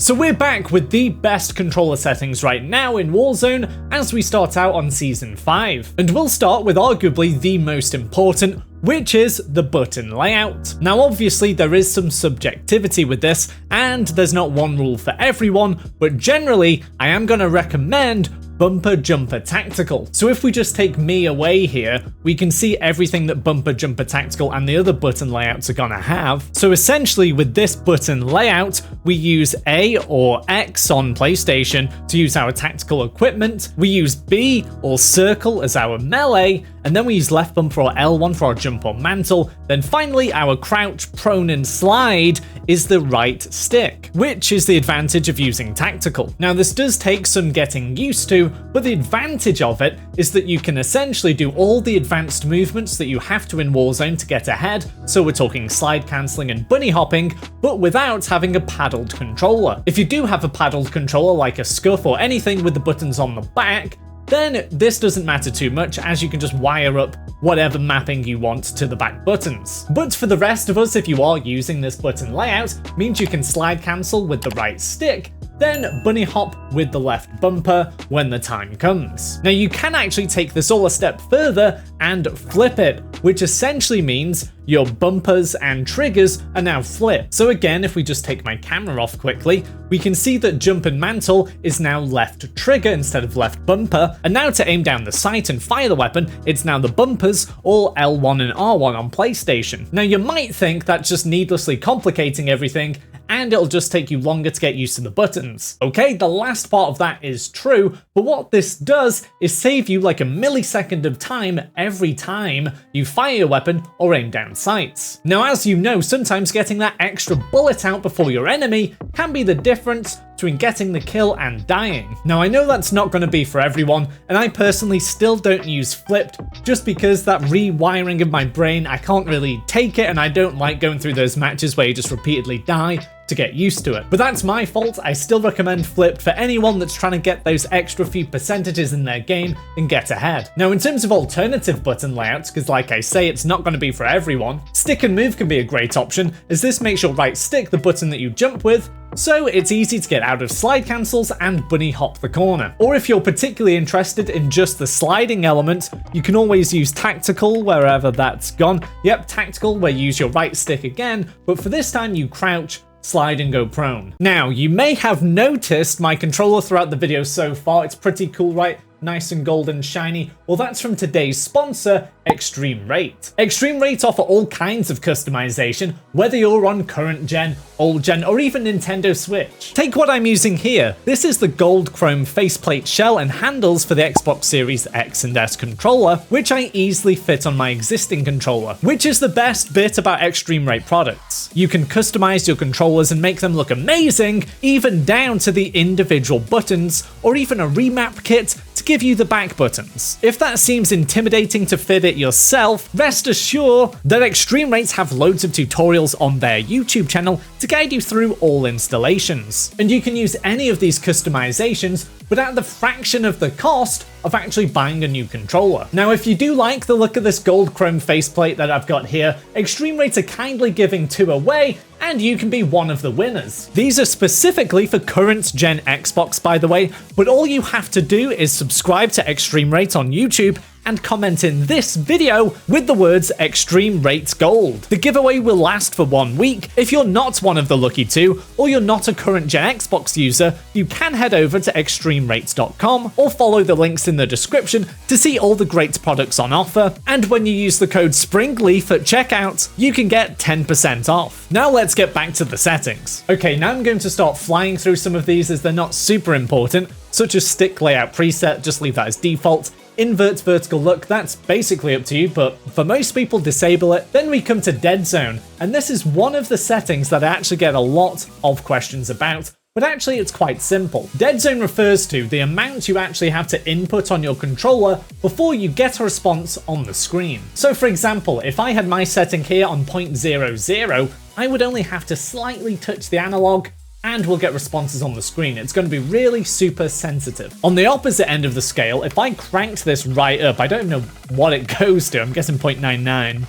So we're back with the best controller settings right now in Warzone as we start out on Season 5. And we'll start with arguably the most important, which is the button layout. Now obviously there is some subjectivity with this, and there's not one rule for everyone, but generally I am going to recommend Bumper Jumper Tactical. So if we just take me away here, we can see everything that Bumper Jumper Tactical and the other button layouts are gonna have. So essentially with this button layout, we use A or X on PlayStation to use our tactical equipment, we use B or circle as our melee, and then we use left bumper or L1 for our jump or mantle, then finally our crouch, prone and slide is the right stick, which is the advantage of using tactical. Now this does take some getting used to, but the advantage of it is that you can essentially do all the advanced movements that you have to in Warzone to get ahead, so we're talking slide cancelling and bunny hopping, but without having a paddled controller. If you do have a paddled controller like a Scuff or anything with the buttons on the back, then this doesn't matter too much, as you can just wire up whatever mapping you want to the back buttons. But for the rest of us, if you are using this button layout, means you can slide cancel with the right stick, then bunny hop with the left bumper when the time comes. Now you can actually take this all a step further and flip it, which essentially means your bumpers and triggers are now flipped. So again, if we just take my camera off quickly, we can see that jump and mantle is now left trigger instead of left bumper, and now to aim down the sight and fire the weapon, it's now the bumpers or L1 and R1 on PlayStation. Now you might think that's just needlessly complicating everything, and it'll just take you longer to get used to the buttons. Okay, the last part of that is true, but what this does is save you like a millisecond of time every time you fire your weapon or aim down sights. Now as you know, sometimes getting that extra bullet out before your enemy can be the difference between getting the kill and dying. Now I know that's not going to be for everyone, and I personally still don't use flipped just because that rewiring of my brain, I can't really take it, and I don't like going through those matches where you just repeatedly die to get used to it. But that's my fault. I still recommend flipped for anyone that's trying to get those extra few percentages in their game and get ahead. Now in terms of alternative button layouts, because like I say, it's not going to be for everyone, stick and move can be a great option, as this makes your right stick the button that you jump with, so it's easy to get out of slide cancels and bunny hop the corner. Or if you're particularly interested in just the sliding element, you can always use tactical wherever that's gone. Yep, tactical, where you use your right stick again, but for this time you crouch, slide and go prone. Now, you may have noticed my controller throughout the video so far. It's pretty cool, right? Nice and golden shiny. Well, that's from today's sponsor, Extreme Rate. Extreme Rate offer all kinds of customization, whether you're on current gen, old gen, or even Nintendo Switch. Take what I'm using here. This is the gold chrome faceplate shell and handles for the Xbox Series X and S controller, which I easily fit on my existing controller, which is the best bit about Extreme Rate products. You can customize your controllers and make them look amazing, even down to the individual buttons, or even a remap kit to give you the back buttons. If that seems intimidating to fit it yourself, rest assured that Extreme Rates have loads of tutorials on their YouTube channel to guide you through all installations. And you can use any of these customizations, but at the fraction of the cost of actually buying a new controller. Now, if you do like the look of this gold chrome faceplate that I've got here, Extreme Rates are kindly giving 2 away, and you can be one of the winners. These are specifically for current gen Xbox, by the way, but all you have to do is subscribe to Extreme Rate on YouTube and comment in this video with the words Extreme Rates Gold. The giveaway will last for 1 week. If you're not one of the lucky 2, or you're not a current gen Xbox user, you can head over to extremerates.com or follow the links in the description to see all the great products on offer. And when you use the code SPRINGLEAF at checkout, you can get 10% off. Now let's get back to the settings. Okay, now I'm going to start flying through some of these as they're not super important, such as stick layout preset, just leave that as default. Invert vertical look, that's basically up to you, but for most people, disable it. Then we come to dead zone, and this is one of the settings that I actually get a lot of questions about, but actually it's quite simple. Dead zone refers to the amount you actually have to input on your controller before you get a response on the screen. So for example, if I had my setting here on 0.00, I would only have to slightly touch the analog and we'll get responses on the screen. It's going to be really super sensitive. On the opposite end of the scale, if I cranked this right up, I don't even know what it goes to, I'm guessing 0.99.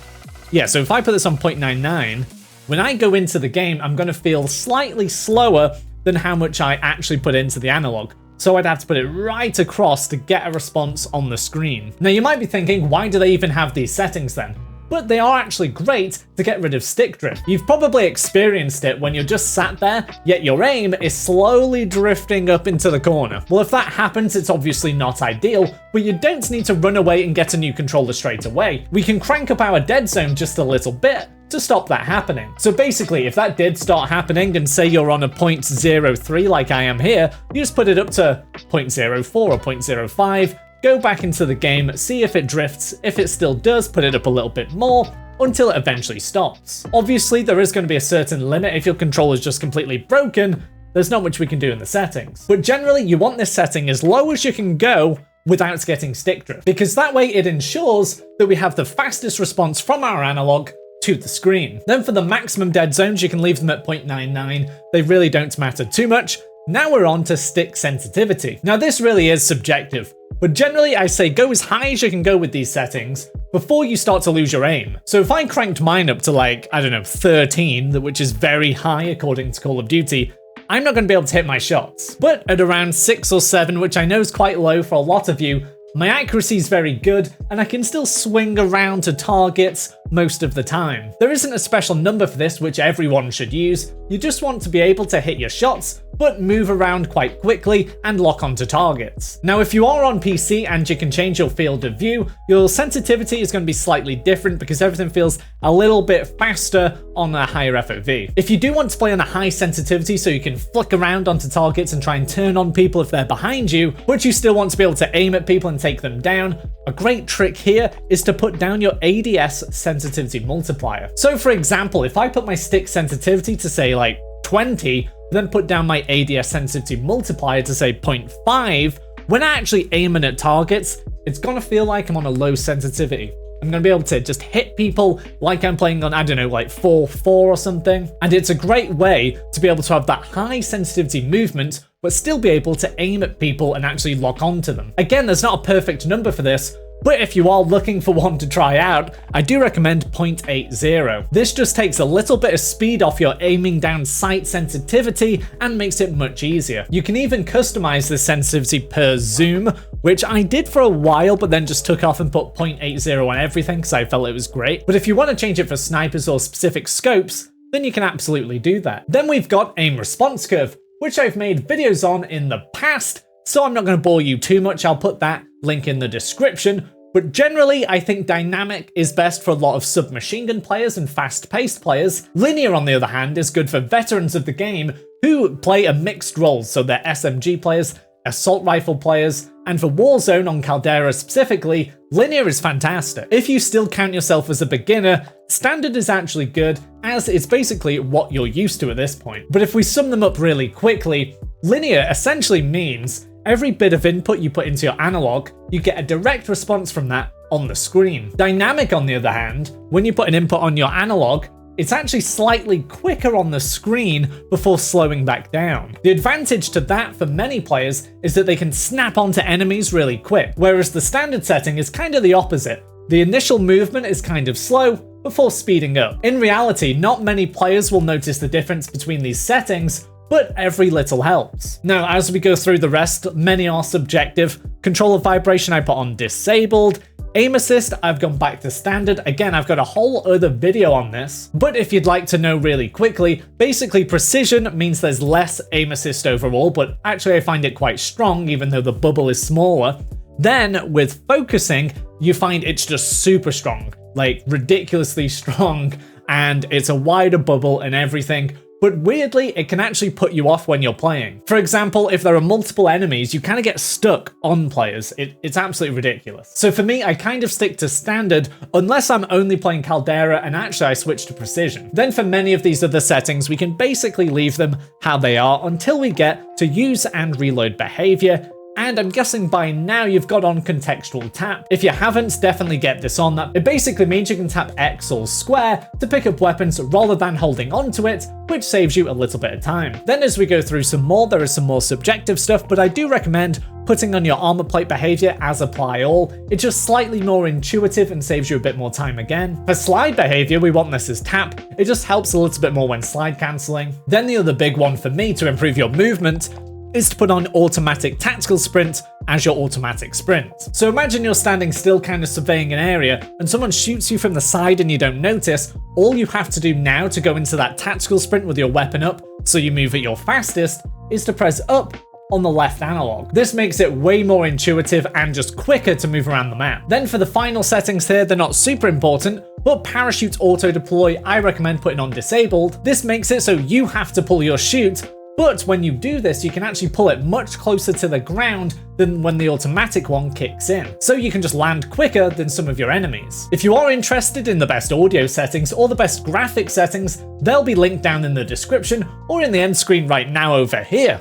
Yeah, so if I put this on 0.99, when I go into the game, I'm going to feel slightly slower than how much I actually put into the analog. So I'd have to put it right across to get a response on the screen. Now you might be thinking, why do they even have these settings then? But they are actually great to get rid of stick drift. You've probably experienced it when you're just sat there, yet your aim is slowly drifting up into the corner. Well, if that happens, it's obviously not ideal, but you don't need to run away and get a new controller straight away. We can crank up our dead zone just a little bit to stop that happening. So basically, if that did start happening and say you're on a 0.03 like I am here, you just put it up to 0.04 or 0.05, go back into the game, see if it drifts. If it still does, put it up a little bit more until it eventually stops. Obviously, there is going to be a certain limit. If your controller's just completely broken, there's not much we can do in the settings. But generally, you want this setting as low as you can go without getting stick drift, because that way it ensures that we have the fastest response from our analog to the screen. Then for the maximum dead zones, you can leave them at 0.99. They really don't matter too much. Now we're on to stick sensitivity. Now this really is subjective, but generally I say go as high as you can go with these settings before you start to lose your aim. So if I cranked mine up to like, I don't know, 13, which is very high according to Call of Duty, I'm not going to be able to hit my shots. But at around 6 or 7, which I know is quite low for a lot of you, my accuracy is very good, and I can still swing around to targets most of the time. There isn't a special number for this which everyone should use. You just want to be able to hit your shots, but move around quite quickly and lock onto targets. Now, if you are on PC and you can change your field of view, your sensitivity is going to be slightly different because everything feels a little bit faster on a higher FOV. If you do want to play on a high sensitivity so you can flick around onto targets and try and turn on people if they're behind you, but you still want to be able to aim at people and take them down, a great trick here is to put down your ADS sensitivity multiplier. So for example, if I put my stick sensitivity to say like 20, then put down my ADS sensitivity multiplier to say 0.5, when I actually aiming at targets, it's gonna feel like I'm on a low sensitivity. I'm gonna be able to just hit people like I'm playing on, I don't know, like 4.4 or something. And it's a great way to be able to have that high sensitivity movement, but still be able to aim at people and actually lock onto them. Again, there's not a perfect number for this, but if you are looking for one to try out, I do recommend 0.80. This just takes a little bit of speed off your aiming down sight sensitivity and makes it much easier. You can even customize this sensitivity per zoom, which I did for a while, but then just took off and put 0.80 on everything because I felt it was great. But if you want to change it for snipers or specific scopes, then you can absolutely do that. Then we've got aim response curve, which I've made videos on in the past, so I'm not going to bore you too much. I'll put that link in the description. But generally, I think dynamic is best for a lot of submachine gun players and fast-paced players. Linear, on the other hand, is good for veterans of the game who play a mixed role, so they're SMG players, assault rifle players, and for Warzone on Caldera specifically, linear is fantastic. If you still count yourself as a beginner, standard is actually good, as it's basically what you're used to at this point. But if we sum them up really quickly, linear essentially means every bit of input you put into your analog, you get a direct response from that on the screen. Dynamic, on the other hand, when you put an input on your analog, it's actually slightly quicker on the screen before slowing back down. The advantage to that for many players is that they can snap onto enemies really quick, whereas the standard setting is kind of the opposite. The initial movement is kind of slow before speeding up. In reality, not many players will notice the difference between these settings, but every little helps. Now, as we go through the rest, many are subjective. Controller vibration I put on disabled. Aim assist, I've gone back to standard. Again, I've got a whole other video on this. But if you'd like to know really quickly, basically precision means there's less aim assist overall, but actually I find it quite strong even though the bubble is smaller. Then with focusing, you find it's just super strong, like ridiculously strong, and it's a wider bubble and everything. But weirdly, it can actually put you off when you're playing. For example, if there are multiple enemies, you kind of get stuck on players. It's absolutely ridiculous. So for me, I kind of stick to standard unless I'm only playing Caldera, and actually I switch to precision. Then for many of these other settings, we can basically leave them how they are until we get to use and reload behavior. and I'm guessing by now you've got on contextual tap. If you haven't, definitely get this on. It basically means you can tap X or square to pick up weapons rather than holding onto it, which saves you a little bit of time. Then as we go through some more, there is some more subjective stuff, but I do recommend putting on your armor plate behavior as apply all. It's just slightly more intuitive and saves you a bit more time again. For slide behavior, we want this as tap. It just helps a little bit more when slide cancelling. Then the other big one for me to improve your movement is to put on automatic tactical sprint as your automatic sprint. So imagine you're standing still kind of surveying an area and someone shoots you from the side and you don't notice. All you have to do now to go into that tactical sprint with your weapon up so you move at your fastest is to press up on the left analog. This makes it way more intuitive and just quicker to move around the map. Then for the final settings here, they're not super important, but parachute auto deploy I recommend putting on disabled. This makes it so you have to pull your chute, but when you do this, you can actually pull it much closer to the ground than when the automatic one kicks in. So you can just land quicker than some of your enemies. If you are interested in the best audio settings or the best graphic settings, they'll be linked down in the description or in the end screen right now over here.